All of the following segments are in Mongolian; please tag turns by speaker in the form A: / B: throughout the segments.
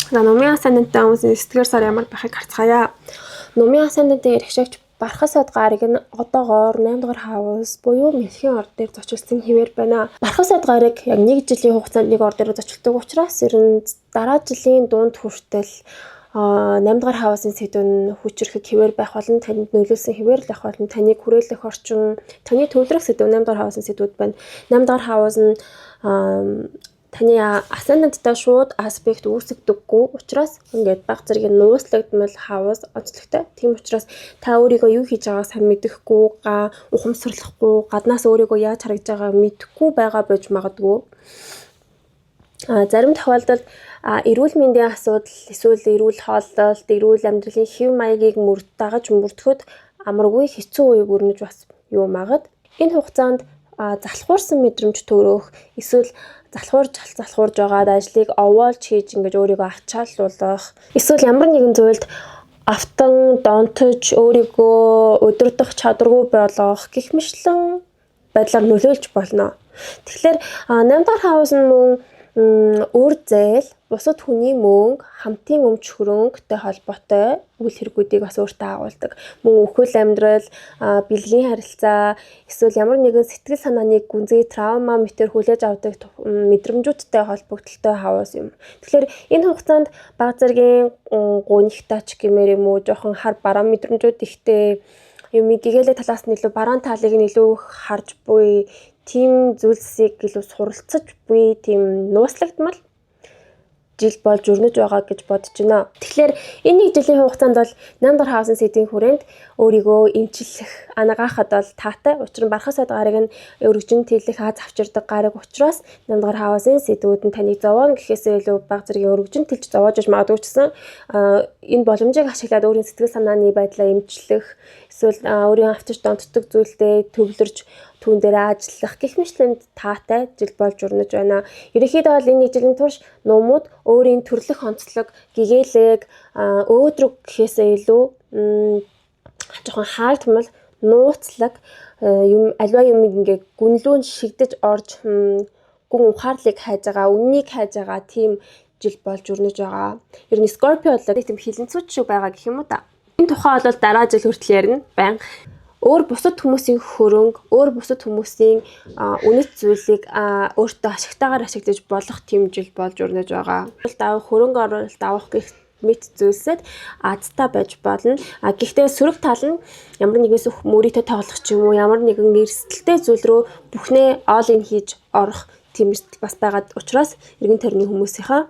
A: Номын асаантай хүмүүсийн сэтгэл сар ямар байхыг харцгаая. Номын асаантай эрхшигч Бархасад гарыг нь одоогоор 8 дугаар хаус буюу Мэлхийн ор дээр зочилсон хэвээр байна. Бархасад гарыг яг 1 жилийн хугацаанд нэг ор дээр зочилдог учраас ер нь дараа жилийн дунд хүртэл 8 дугаар хаусын сэдв нь хүчрэхэг хэвээр байх болон танд нөлөөлсөн хэвээр л байх болон таныг хүрээлэх орчин, таны төвлөрөх сэдв 8 дугаар хаусын сэдвүүд байна. 8 дугаар хаус нь таны асценденттай шууд аспект үүсгдэггүй учраас ингээд баг зэрэг нууцлагдмал хаус онцлогтой. Тийм учраас та өөрийгөө юу хийж байгааг сайн мэдэхгүй, ухамсарлахгүй, гаднаас өөрийгөө яаж харагдж байгааг мэдэхгүй байгаа байж магадгүй. Зарим тохиолдолд эрүүл мэндийн асуудал, эсвэл эрүүл хооллолт, эрүүл амьдралын хэв маягийг дагаж мөрдөхөд амаргүй хэцүү үеийг өрнөж бас юу магад. Энэ хугацаанд залхуурсан мэдрэмж төрөх, эсвэл залхуурж байгаад ажлыг овоолж хийж ингэж өөрийгөө ачааллуулах, эсвэл ямар нэгэн зүйлд автан донтож өөрийгөө удирдах чадваргүй болгох гэх мэтлэн байдлаар нөлөөлж болно. Тэгэхээр 8 дахь хаус нь мөн үр зээл, бусад хүний мөнгө, хамтын өмч хөрөнгөтэй холбоотой үйл хэрэгүүдийг бас өөртөө агуулдаг. Мөн өхөл амьдрал, бэлгийн харилцаа, эсвэл ямар нэгэн сэтгэл санааны гүнзгий травма мэтэр хүлээж авдаг мэдрэмжүүдтэй холбогдлолтой хаус юм. Тэгэхээр энэ хугацаанд баг зэргийн гунигтаач гэмээр юм уу, жоохон хар бараа мэдрэмжүүд ихтэй юм гэгээлэг талаас нь илүү бараан талыг нь илүү харж буй тийм зүйлсийг илүү суралцаж буй тийм нууцлагдмал жил болж өрнөж байгаа гэж бодож байна. Тэгэхээр энэ 1 жилийн хугацаанд бол 8 дахь хаусын сэдвийн хүрээнд өөрийгөө эмчлэх анагаахад бол таатай. Учир нь Бархасад гарыг нь өргөжин тэлэх аз авчирдаг гарыг учраас 8 дахь хаусын сэдвүүд нь таныг зовоон гэхээсээ илүү баг зэргийн өргөжин тэлж зовоож иж магадгүй ч гэсэн энэ боломжийг ашиглаад өөрийн сэтгэл санааны байдлаа эмчлэх, эсвэл өөрийн авчирч донтдог зүйлдээ төвлөрж түүн дээр ажиллах гэх мэтлэн таатай жил болж өрнөж байна. Ерөнхийдөө бол энэ 1 жилийн турш номууд өөрийн төрлөх онцлог, гэгээлэг, өөдрөг гэхээсээ илүү жоохон хаагдмал, нууцлаг юм альва юм ингээ гүнлүүн шигдэж орж гүн ухаарлыг хайж байгаа, үннийг хайж байгаа тийм жил болж өрнөж байгаа. Ер нь Скорпио бол тийм хилэнцүүч шиг байгаа гэх юм уу та. Энэ тухай бол дараа жил хүртэл ярина байнга. Өөр бусад хүмүүсийн хөрөнгө, өөр бусад хүмүүсийн үнэт зүйлийг өөртөө ашигтайгаар ашиглаж болох тийм жил болж өрнөж байгаа. Хөрөнгө оруулалт авах гэх мэт зүйлсэд азтай байж болно. Гэхдээ сөрөг тал нь ямар нэгэн мөрийтэй тоглох ч юм уу, ямар нэгэн эрсдэлтэй зүйл рүү бүхнээ all in хийж орох тийм эрсдэл бас байгаад учраас эргэн тойрны хүмүүсийнхаа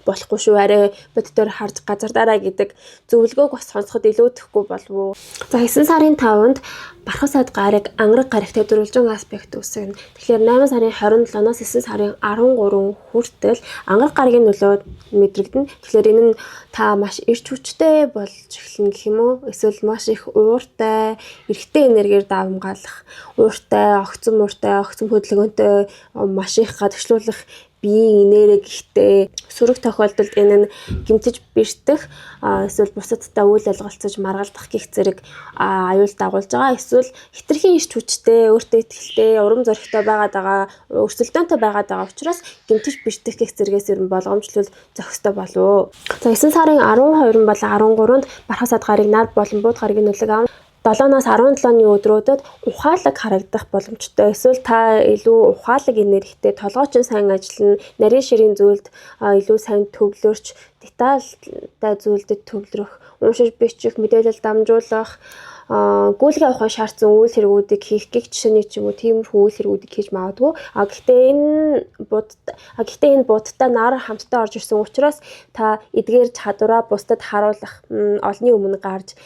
A: болохгүй шүү, арай боддоор харж газардаараа гэдэг зөвлөгөөг бас сонсоход илүүдэхгүй болов уу. За 9 сарын 5-нд Бархасад гарыг ангараг гарагтай дөрвөлжин аспект үүсгэнэ. Тэгэхээр 8 сарын 27-наас 9 сарын 13 хүртэл ангараг гарагийн нөлөө мэдрэгдэнэ. Тэгэхээр энэ нь та маш эрч хүчтэй болж эхэлнэ гэх юм уу? Эсвэл маш их ууртай, эрэгтэй энергиэр давмгаалах, ууртай, огцом хөдөлгөөнтэй маш их гадагшлуулах биеийн энерги ихтэй сөрөг тохиолдолд энэ нь гэмтэж бэртэх, эсвэл бусадтай үйл алгалцаж маргалдах гих зэрэг аюул дагуулж байгаа. Эсвэл хитрхийн эрч хүчтэй, өөртөө итгэлтэй, урам зоригтой байгаа, өрсөлдөөнтэй байгаа учраас гэмтэж бэртэх гих зэрэгээс ер нь болгоомжлол зохистой болов. За 9 сарын 12 бол 13-нд Бархасад гарыг нар болон бууд гарагийн нөлөөг авна. 7-наас 17-ны өдрүүдэд ухаалаг харагдах боломжтой. Эсвэл та илүү ухаалаг энергитэй, толгойч сайн ажиллана, нарийн ширийн зүйлд илүү сайн төвлөрч, детальтай зүйлдэд төвлөрөх, уншиж бичих, мэдээлэл дамжуулах, гүйлгээ авахын шаардсан үйл хэрэгүүдийг хийх гэх жишээний ч юм уу тиймэрхүү үйл хэрэгүүдийг хийж магадгүй. Гэхдээ энэ будтай нар хамтдаа орж ирсэн учраас та эдгээр чадвараа бусдад харуулах, олонний өмнө гарч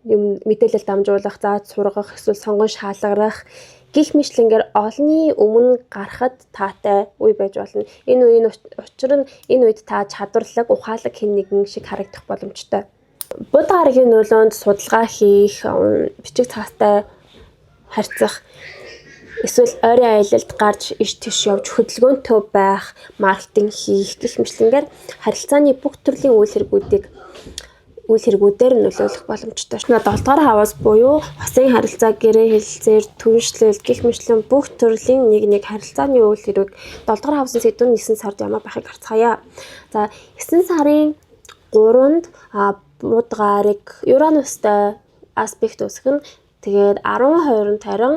A: юм мэдээлэл дамжуулах, зааж сургах, эсвэл сонгон шалгарах гих мэтлэнгээр олонний өмнө гарахад таатай үе байж болно. Энэ үеийн учир нь энэ үед та чадварлаг, ухаалаг хэн нэгэн шиг харагдах боломжтой. Буд гарагийн нөлөөнд судалгаа хийх, бичиг цаастай харьцах, эсвэл ойрын аялалд гарч иш тийш явж хөдөлгөөнтэй байх, маркетинг хийх гэх мэтлэнгээр харилцааны бүх төрлийн үйл хэрэгүүдийг үйл хэрэгүүдээр нөлөөлөх боломжтой. 7 дугаар хаваас буюу хосын харилцаа, гэрээ хэлэлцээр, түншлэл, гэх мэтлэн бүх төрлийн нэг харилцааны үйл хэрэг 7 дугаар хавсын сэдвүүн 9 сард ямар байхыг харцгаая. За 9 сарын 3-нд бууд гарыг Уранустай аспект үүсгэн тэгээд 12-нд харин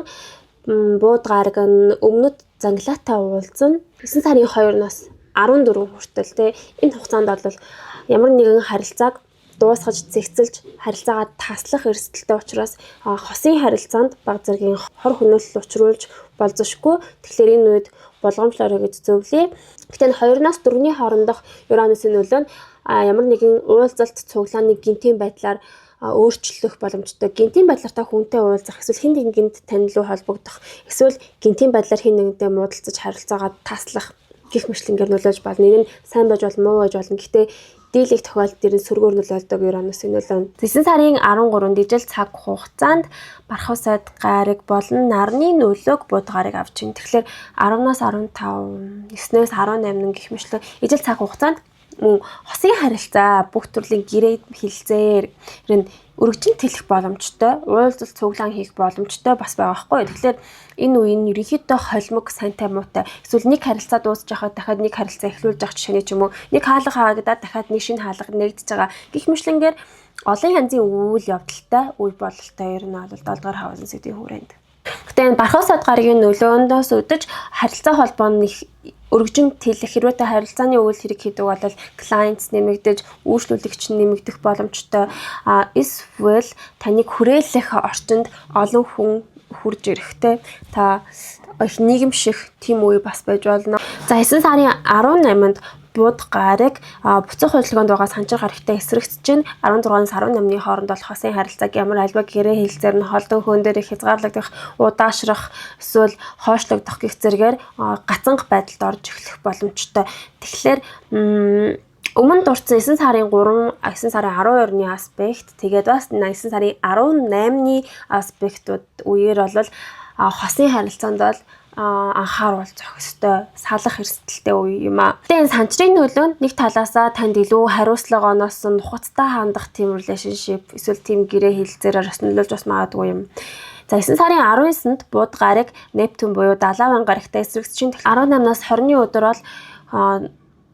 A: бууд гарыг нь өмнөд Зангалаатай уулзсан 9 сарын 2-наас 14 хүртэл те энэ хугацаанд бол ямар нэгэн харилцааг дуусгаж зэгцэлж харилцаагаа таслах эрсдэлтэй учраас хосын харилцаанд баг зэргийн хор хөнөөлөл учруулж болзошгүй. Тэгэхээр энэ үед болгоомжлоорой гэж зөвлөе. Гэхдээ 2-наас 4-ний хоорондох Уранусын нөлөө нь ямар нэгэн уулзалт цуглааны гинтийн байдлаар өөрчлөх боломжтой. Гинтийн байдлаар та хүнтэй уулзах, эсвэл хэн нэгэнд тань руу холбогдох, эсвэл гинтийн байдлаар хэн нэгэнтэй муудалцаж харилцаагаа таслах гэх мэтлэнгээр нөлөөлж болно. Энэ нь сайн байж бол муу байж болно. Гэхдээ дийлэх тохиолдолд дэрэн сөргөөр нөлөөлдөг Уранусын нөлөө. 9 сарын 13-нд ижил цаг хугацаанд Бархавсад гариг болон нарны нөлөөг бууд гарыг авч ийн. Тэгэхээр 10-наас 15, 9-нээс 18 гэх мэтлэн ижил цаг хугацаанд хосын харилцаа бүх төрлийн гэрээ хэлэлцээр өргөжин тэлэх боломжтой, уулзалт цуглаан хийх боломжтой бас байгаа байхгүй. Тэгэхээр энэ үеийн ерөнхийдөө холимог сайнтай муутай эсвэл нэг харилцаа дуусч байхад дахиад нэг харилцаа эхлүүлж авах жишээний ч юм уу, нэг хаалга хаагдаад дахиад нэг шинэ хаалга нэгдэж байгаа гэх мэтлэнгээр олон янзын үйл явдалтай үе бололтой ер нь бол 7 дугаар хаваасан сэдвийн хүрээнд. Гэтэ энэ Бархавсад гаригийн нөлөөндөөс үдэж харилцаа холбоо нь өргөжин тэлэх хэрвээ та харилцааны үйл хэрэг хийдэг бол клиентс нэмэгдэж, үйлчлүүлэгч нэмэгдэх боломжтой. Эсвэл таныг хүрээлэх орчинд олон хүн хурж ирэхтэй та их нийгэмших тийм үе бас байж болно. За 9 сарын 18-нд бууд гарыг буцах хөдөлгөөнд байгаа санчир гарагтай эсрэгцэж чинь 16-аас 18-ны хооронд бол хосын харилцааг ямар альва гэрээ хэлэлцээр нь холдон хөөн дээр хязгаарлагдах, удаашрах, эсвэл хойшлогдох гэх зэргээр гацанга байдалд орж эхлэх боломжтой. Тэгэхээр өмнө дурдсан 9 сарын 3, 9 сарын 12-ны аспект, тэгээд бас 9 сарын 18-ны аспектууд үеэр бол хосын харилцаанд бол анхааруул зохих ёстой салах эрсдэлтэй үе юм аа. Тэгээ энэ санчрын нөлөө нь нэг талаасаа танд илүү хариуцлага оносон нухацтай хандах тийм relationship эсвэл тийм гэрээ хэлэлцээрээр бас нөлөөлж бас магадгүй юм. За 9 сарын 19-нд бууд гарыг Нептун буюу Далаван гарагтай эсрэгцчин 18-наас 20-ны өдөр бол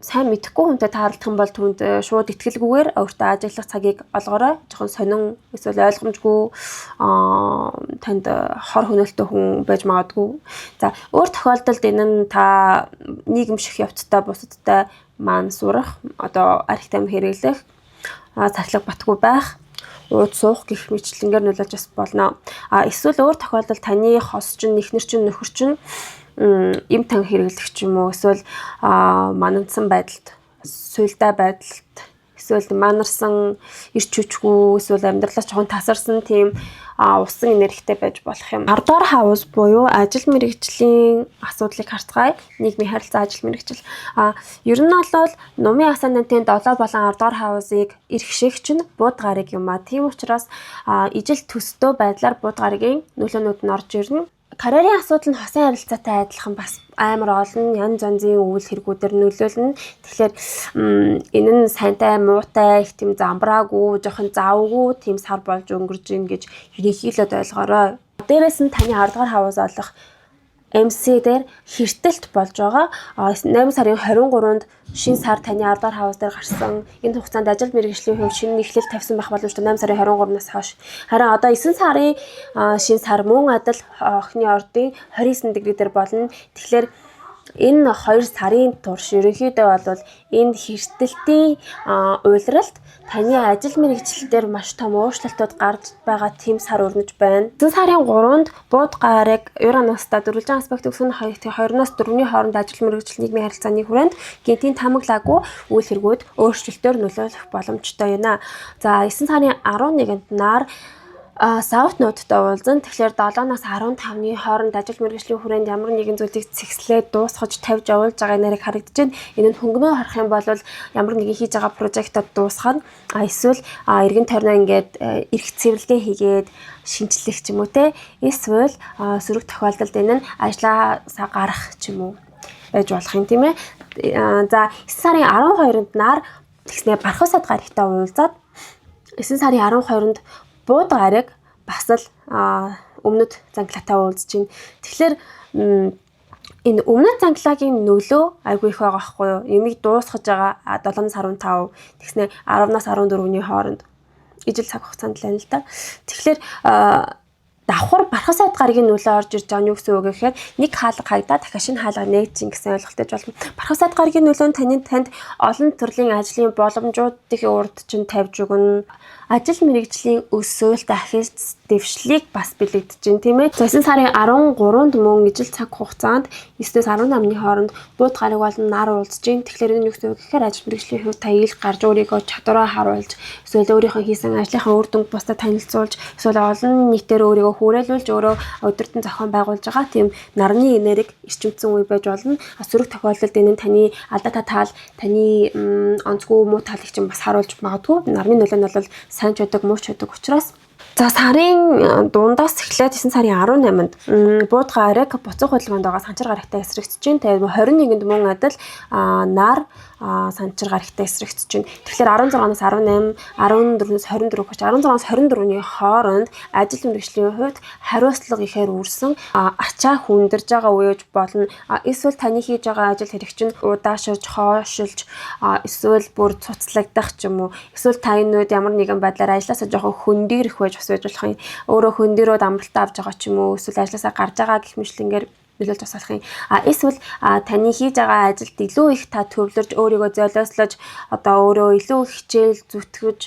A: сайн мэдэхгүй хүнтэй таарлах юм бол түүнд шууд итгэлгүйгээр өөртөө ажиглах цагийг олгоорой. Жохон сонин эсвэл ойлгомжгүй танд хор хөнөөлтөй хүн байж магадгүй. За өөр тохиолдолд энэ нь та нийгэмших явцтай бусадтай маань сурах, одоо архит ам хэрэглэх, цахилгаан батгүй байх, ууд суух гэх мэтлэнгээр нөлөөлж бас болно. Эсвэл өөр тохиолдолд таны хос чинь, эхнэр чинь, нөхөр чинь им тан хэрэглэх ч юм уу, эсвэл манандсан байдалд, суйлдаа байдалд, эсвэл манарсан, ирч хүчгүй, эсвэл амьдралаа жоохон тасарсан тийм усан энергитэй байж болох юм. 10 дугаар хавс буюу ажил мэргэжлийн асуудлыг харцгаая. Нийгмийн харилцаа, ажил мэргэжил. Ер нь бол Нумын асаанантын 7 болон 10 дугаар хавсыг эрхшээгч нь бууд гарыг юм аа. Тийм учраас ижил төстөө байдлаар бууд гаригийн нөлөөнүүд нь орж ирнэ. Карьерийн асуудал нь хосын харилцаатай адилхан бас амар олон янз янзын үйл хэрэгүүдээр нөлөөлнө. Тэгэхээр энэ нь сайнтай, муутай, их тийм замбраагүй, жоохон завгүй тийм сар болж өнгөрж ийн гэж ерөнхийдөө ойлгоорой. Дээрээс нь таны 10 дугаар хавс олох MC дээр хэртэлт болж байгаа. 8 сарын 23-нд шинэ сар таны 10 дугаар хавс дээр гарсан. Энэ хугацаанд ажил мэргэжлийн хувьд шинэ эхлэл тавьсан байх боломжтой 8 сарын 23-наас хойш. Харин одоо 9 сарын шинэ сар мөн адил охины ордын 29 дэгрee дээр болно. Тэгэхээр энэ 2 сарын турш ерөнхийдөө бол энэ хэртэлтийн уйлралт таны ажил мэргэжилтээр маш том өөрчлөлтүүд гарч байгаа тийм сар өрнөж байна. 9 сарын 3-нд бууд гарыг Уранустай дөрвөлжин аспект өгсөн 2-оос 4-ний хооронд ажил мэргэжил нийгмийн харилцааны хүрээнд гинтийн тамаглагүй үйл хэрэгүүд өөрчлөлтөөр нөлөөлөх боломжтой байна. За 9 сарын 11-нд нар South Node-тай уулзсан. Тэгэхээр 7-наас 15-ны хооронд ажил мэргэжлийн хүрээнд ямар нэгэн зүйлийг цэгслээд дуусгаж тавьж явуулж байгаа нэрийг харагдаж байна. Энэ нь хөнгөнөө харах юм бол ямар нэгэн хийж байгаа прожектод дуусгана. Эсвэл эргэн тойрноо ингээд эрх цэвэрлэгээ хийгээд шинжлэх ч юм уу те. Эсвэл сөрөг тохиолдолд энэ нь ажлаасаа гарах ч юм уу байж болох юм тийм ээ. За 9 сарын 12-нд нар тэгснэ Бархавсад гарагтай уулзаад 9 сарын 12-нд бууд гараг бас л өмнөд занглаатай уулзж байна. Тэгэхээр энэ өмнөд занглагийн нөлөө айгүй их байгаа байхгүй юу? Ямиг дуусгаж байгаа 7-15 тэгснэ 10-аас 14-ний хооронд ижил цаг хугацаанд л байна л да. Тэгэхээр давхар бархас сайд гарагийн нөлөө орж ирж байгаа нь юу гэсэн үг гэхээр нэг хаалга хагдаа дахиад шинэ хаалга нэгжин гэсэн ойлголттой болно. Бархас сайд гарагийн нөлөө нь танд олон төрлийн ажлын боломжуудын урд чинь тавьж өгнө. Ажил мэргэжлийн өсөлт ахиц дэвшлийг бас бэлэгдэж байна тийм ээ. 9 сарын 13-нд мөн ижил цаг хугацаанд 9-ээс 18-ны хооронд бууд гараг болон нар уулзж байна. Тэгэхээр энэ юу гэсэн үг гэхээр ажил мэргэжлийн хувьд та ил гарч өөрийгөө чадвараа харуулж эсвэл өөрийнхөө хийсэн ажлынхаа үр дүнг бусдад танилцуулж эсвэл олон нийтээр өөрийгөө хүрээлүүлж өөрөө өдөртөн зохион байгуулж байгаа тийм нарны энерги эрчимцэн үе байж болно. Сөрөг тохиолдолд энэ нь таны алдаатай таал, таны онцгүй муу талыг чинь бас харуулж магадгүй. Нарны нөлөө нь бол сайн ч байдаг, муу ч байдаг учраас. За сарын дундаас эхлээд 9 сарын 18-нд бууд гараг буцах хөдөлгөөнд байгаа санчир гарагтай эсрэгдэж байна. Тэгээд 21-нд мөн адил нар санчир гарагтай эсрэгдэж байна. Тэгэхээр 16-наас 18, 14-өөс 24 гэж 16-аас 24-ний хооронд ажил мэргэжлийн хувьд хариуцлага ихээр үрсэн ачаа хүндэрж байгаа үеж болно. Эсвэл таны хийж байгаа ажил хэрэг чинь удаашрж, хоошилж, эсвэл бүр цуцлагдах ч юм уу. Эсвэл та энэ үед ямар нэгэн байдлаар ажилласаа жоохон хөндөрөх байж бас байж болох юм. Өөрөө хөндөрөөд амралтаа авч байгаа ч юм уу. Эсвэл ажилласаа гарч байгаа гэх мэтлэнгээр нөлөөлж бас болох юм. Эсвэл таны хийж байгаа ажилд илүү их та төвлөрж өөрийгөө золиослож одоо өөрөө илүү их хичээл зүтгэж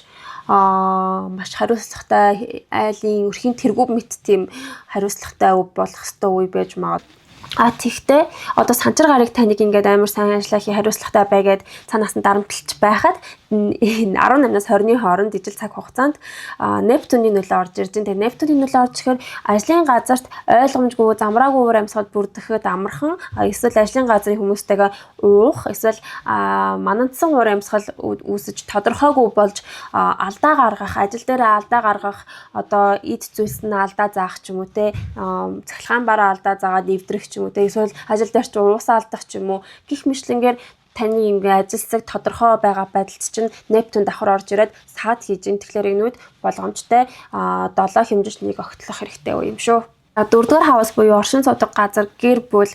A: маш хариуцлагатай айлын өрхийн тэргүүр мэт тийм хариуцлагатай болох ёстой үе байж магадгүй. Тэгтээ одоо санчир гараг таныг ингээд амар сайн ажиллах хариуцлагатай байгаад цаанаас нь дарамтлж байхад 18-наас 20-ны хооронд ижил цаг хугацаанд Нептуны нөлөө орж ирж байна. Тэгээ Нептуны нөлөө орж ирэхээр ажлын газарт ойлгомжгүй замраагүй уур амьсгал бүрдэхэд амархан эсвэл ажлын газрын хүмүүстэйгээ уух эсвэл манандсан уур амьсгал үүсэж тодорхойгүй болж алдаа гаргах, ажил дээр алдаа гаргах, одоо эд зүйлс нь алдаа заах ч юм уу те цахилгаан бараа алдаа заагаад эвдрэх ч юм уу те эсвэл ажил дээр ч уусаа алдах ч юм уу гих мэтлэнгээр таны ингээ ажилсаг тодорхой байгаа байдалд чинь Нептун давхар орж ирээд саад хийж ин тэгэхээр энэ үед болгоомжтой 7 хэмжээч нэг огтлох хэрэгтэй үе юм шүү. 4-р хавас буюу оршин суудаг газар, гэр бүл,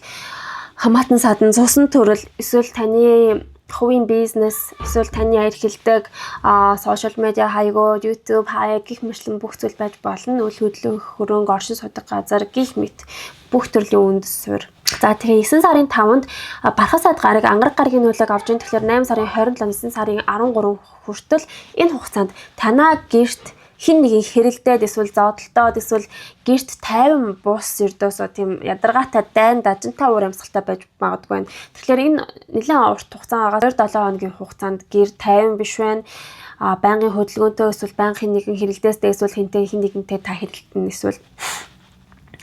A: хамаатан садан, цусан төрөл эсвэл таны хувийн бизнес, эсвэл таны аяр хилдэг сошиал медиа хаягууд, YouTube хаяг гих мэтлэн бүх зүйл байж болно. Үйл хөдлөх, хөрөнгө, оршин суудаг газар гих мэт бүх төрлийн үндэс суурь. За тэгээ 9 сарын 5-нд бархас сайд гараг ангараг гарагийн нөлөөг авч байгаа. Тэгэхээр 8 сарын 27, 9 сарын 13 хүртэл энэ хугацаанд танаа гэрт хин нэгэн хэрэлдээд эсвэл зодтолтоод эсвэл гэрт тайван бус өрдөөсөө тийм ядаргаатай дайн дажинтай уур амьсгалтай байж магадгүй байна. Тэгэхээр энэ нэлээд урт хугацаа байгаа. 2-7 хоногийн хугацаанд гэр тайван биш байна. Байнгын хөдөлгөөнтэй эсвэл байнгын нэгэн хэрэлдээстэй эсвэл хин нэгэнтэй та хэрэлдэн эсвэл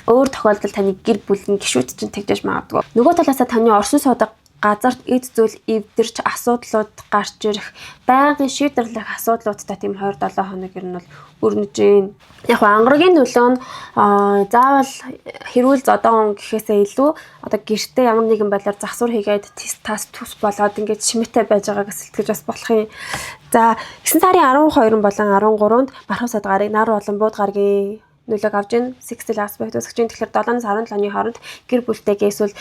A: өөр тохиолдолд таны гэр бүлийн гишүүд чинь тэгжэж магадгүй. Нөгөө талаасаа таны оршин суудаг газарт эд зүйл эвдэрч асуудлууд гарч ирэх байнгын шийдвэрлэх асуудлуудтай тийм 2-7 хоног ер нь бол өрнөж байна. Яг ангарагийн нөлөө нь заавал хэрүүл зодоон гэхээсээ илүү одоо гэртээ ямар нэгэн байдлаар засвар хийгээд тас төс болоод ингээд шимэтэй байж байгааг сэлтгэж бас болох юм. За 9 сарын 12 болон 13-нд бархас сайд гараг нар болон бууд гарагийн нөлөөг авч ийн sexual aspect үүсгэж ийн тэгэхээр 7-аас 17-ны хооронд гэр бүлтэйгээ эсвэл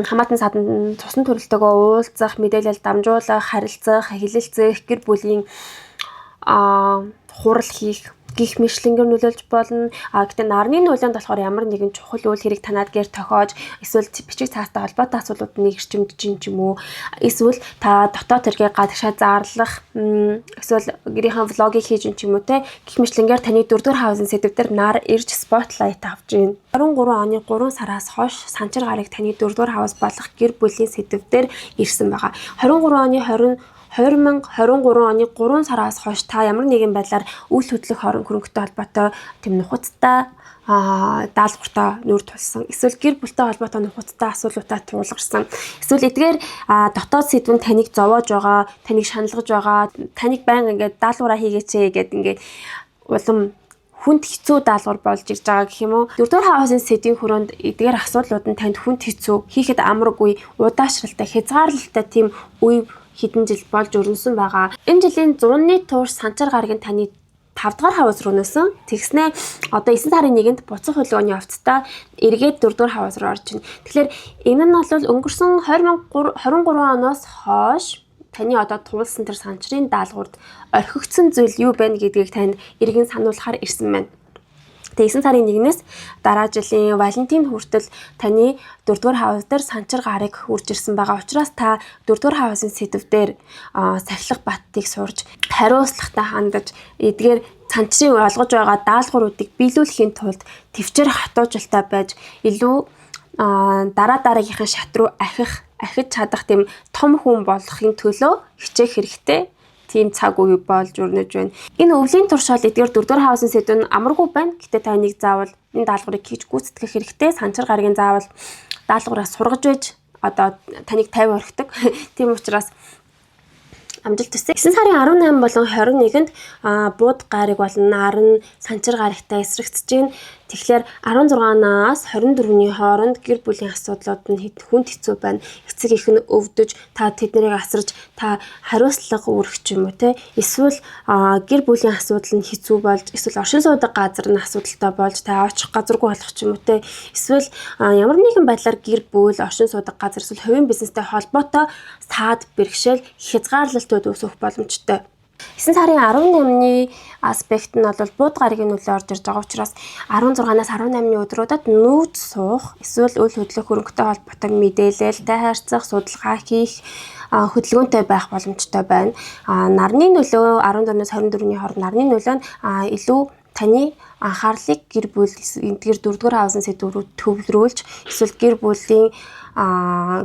A: хамаатан садан цусан төрөлтөөгөө уулзах, мэдээлэл дамжуулах, харилцах, хэлэлцэх, гэр бүлийн хурал хийх гих мэтлэнгээр нөлөөлж болно. Гэтэ нарны нөлөөнд болохоор ямар нэгэн чухал үйл хэрэг танаад гэр тохиож эсвэл бичиг цаастай холбоотой асуудлууд нэг ирчимдэж юм ч юм уу. Эсвэл та дотоод хэргийг гадагшаа заарлах, эсвэл гэрийнхэн влогийг хийж юм ч юм уу те. Гих мэтлэнгээр таны 4-р хаусын сэдвээр нар ирж спотлайт авч байна. 23 оны 3 сараас хойш санчир гараг таны 4-р хавас болох гэр бүлийн сэдвээр ирсэн байгаа. 2023 оны 3 сараас хойш та ямар нэгэн байдлаар үйл хөдлөх хөрөнгөтэй холбоотой тэм нухацтай даалгавартай нүүр тулсан. Эсвэл гэр бүлтэй холбоотой нухацтай асуудлуудаа туулгарсан. Эсвэл эдгээр дотоод сэдв нь таныг зовоож байгаа, таныг шаналгаж байгаа, таныг байнга ингээд даалгавраа хийгээч гэдэг ингээд улам хүнд хэцүү даалгавар болж ирж байгаа гэх юм уу. 4-р хаваасын сэдвийн хүрээнд эдгээр асуудлууд нь танд хүнд хэцүү, хийхэд амаргүй, удаашралтай, хязгаарлалтай тийм үе хэдэн жил болж өрнөсөн байгаа. Энэ жилийн 100-ны турш санчир гараг нь таны 5 дугаар хавас руу нөсөн. Тэгснэ одоо 9 сарын 1-нд буцах хөдөлгөөний явцдаа эргээд 4 дугаар хавас руу орж ийн. Тэгэхээр энэ нь бол өнгөрсөн 2023 оноос хойш таны одоо туулсан тэр санчрын даалгаварт орхигдсон зүйл юу байна гэдгийг танд эргэн сануулахаар ирсэн байна. Тэгээ 9 сарын 1-ээс дараа жилийн Валентин хүртэл таны 4 дугаар хавас дээр санчир гарыг үрж ирсэн байгаа учраас та 4 дугаар хавасын сэдвээр сахилах баттыг сурж хариуцлагатай хандаж эдгээр санчрын олгож байгаа даалгавруудыг биелүүлэхийн тулд төвчээр хатуужилтай байж илүү дараагийнхын шат руу ахиж чадах тийм том хүн болохын төлөө хичээх хэрэгтэй. Тийм цаг үе болж өрнөж байна. Энэ өвлийн туршаал эдгээр 4 дугаар хавасын сэдв нь амаргүй байна. Гэтэ та нэг заавал энэ даалгаврыг хийж гүйцэтгэх хэрэгтэй. Санчир гарагийн заавал даалгавраа сургаж байж одоо таныг 50 орхидог. Тийм учраас амжилт хүсье. 9 сарын 18 болон 21-нд бууд гарыг болон наран санчир гарагтай эсрэгцэж байна. Тэгэхээр 16-наас 24-ний хооронд гэр бүлийн асуудлууд нь хүнд хэцүү байна. Эцэг их нь өвдөж, та тэднийг асарж, та хариуцлага өргөх юм уу те? Эсвэл гэр бүлийн асуудал нь хэцүү болж, эсвэл оршин суудаг газар нь асуудалтай болж, та очих газаргүй болох юм уу те? Эсвэл ямар нэгэн байдлаар гэр бүл, оршин суудаг газар эсвэл хувийн бизнестэй холбоотой саад бэрхшээл, хязгаарлалтууд үүсэх боломжтой. 9 сарын 18-ны аспект нь бол бууд гарагийн нөлөө орж ирж байгаа учраас 16-наас 18-ны өдрүүдэд нүүж суух, эсвэл үйл хөдлөх хөрөнгөтэй холбоотой мэдээлэлтэй харьцах, судалгаа хийх хөдөлгөөнтэй байх боломжтой байна. Нарны нөлөө 14-өөс 24-ний хооронд нарны нөлөө нь илүү таны анхаарлыг гэр бүл эдгээр 4 дугаар хавасын сэдвүүрүүд төвлөрүүлж, эсвэл гэр бүлийн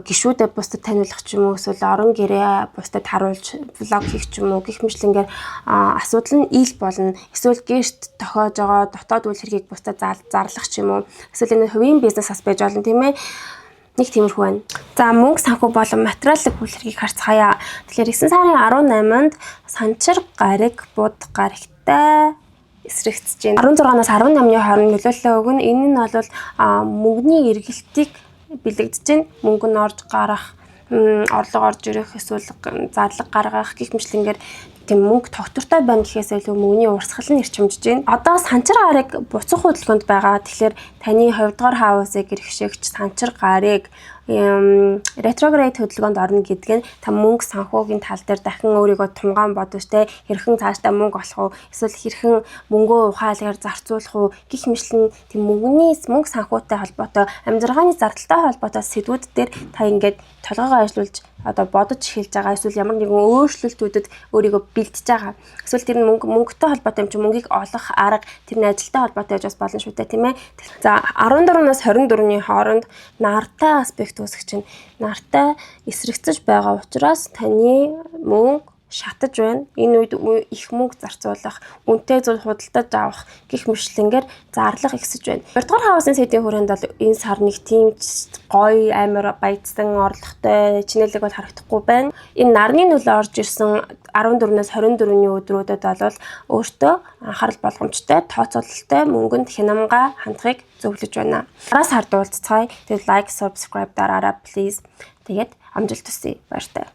A: гишүүдэд бусдад таниулах ч юм уу, эсвэл орон гэрээ бусдад харуулж влог хийх ч юм уу гэх мэтлэнгээр асуудал нь ил болно. Эсвэл гэрт тохиож байгаа дотоод үйл хэргийг бусдад зарлах ч юм уу. Эсвэл энэ хувийн бизнесаас байж болно тийм ээ. Нэг тиймэрхүү байна. За мөнгө санхүү болон материалын үйл хэргийг харцгаая. Тэгэхээр 9 сарын 18-нд санчир гараг бууд гарагтай эсрэгцэж байна. 16-наас 18-ны хооронд нөлөөлөл өгнө. Энэ нь бол мөнгөний эргэлтийг бэлэгдэж байна. Мөнгө нь орж гарах, орлого орж ирэх, эсвэл зарлага гаргах гэх мэтлэнгээр тийм мөнгө тогтвортой байна гэхээс илүү мөнгөний урсгал нь ирчимжиж байна. Одоо санчир гарыг буцах хөдөлгөөнд байгаа. Тэгэхээр таны 2 дугаар хаваасыг гэрхшээгч санчир гарыг ретрогрейд хөдөлгөөнд орно гэдэг нь та мөнгө санхүүгийн тал дээр дахин өөрийгөө тунгаан бодож те хэрхэн цаашдаа мөнгө олох уу, эсвэл хэрхэн мөнгөө ухаалгаар зарцуулах уу гэх мэтлэн тийм мөнгө санхүүтэй холбоотой амжиргааны зардалтай холбоотой сэдвүүд дээр та ингээд толгойгоо ажиллуулж одоо бодож эхэлж байгаа. Эсвэл ямар нэгэн өөрчлөлтүүдэд өөрийгөө бэлдэж байгаа. Эсвэл тэр нь мөнгөтэй холбоотой юм чи мөнгийг олох арга тэрний ажилтай холбоотой байж бас болно шүү дээ, тийм ээ. За 14-наас 24-ний хооронд нартай аспект үүсгэж чинь нартай эсрэгцэж байгаа учраас таны мөнгө шатаж байна. Энэ үед их мөнгө зарцуулах, үнэтэй зүйл худалдаж авах гэх мэтлэнгээр зарлага ихсэж байна. 2 дугаар хавасын сэдвийн хүрээнд бол энэ сар нэг тийм гоё амар баяцсан орлоготой чинэлэг бол харагдахгүй байна. Энэ нарны нөлөө орж ирсэн 14-нээс 24-ний өдрүүдэд бол өөртөө анхаарал болгоомжтой, тооцоололтой мөнгөнд хянамга хандахыг зөвлөж байна. Дараа сард уулзцай. Тэгээд лайк, subscribe дараарай please. Тэгээд амжилт хүсье. Баяртай.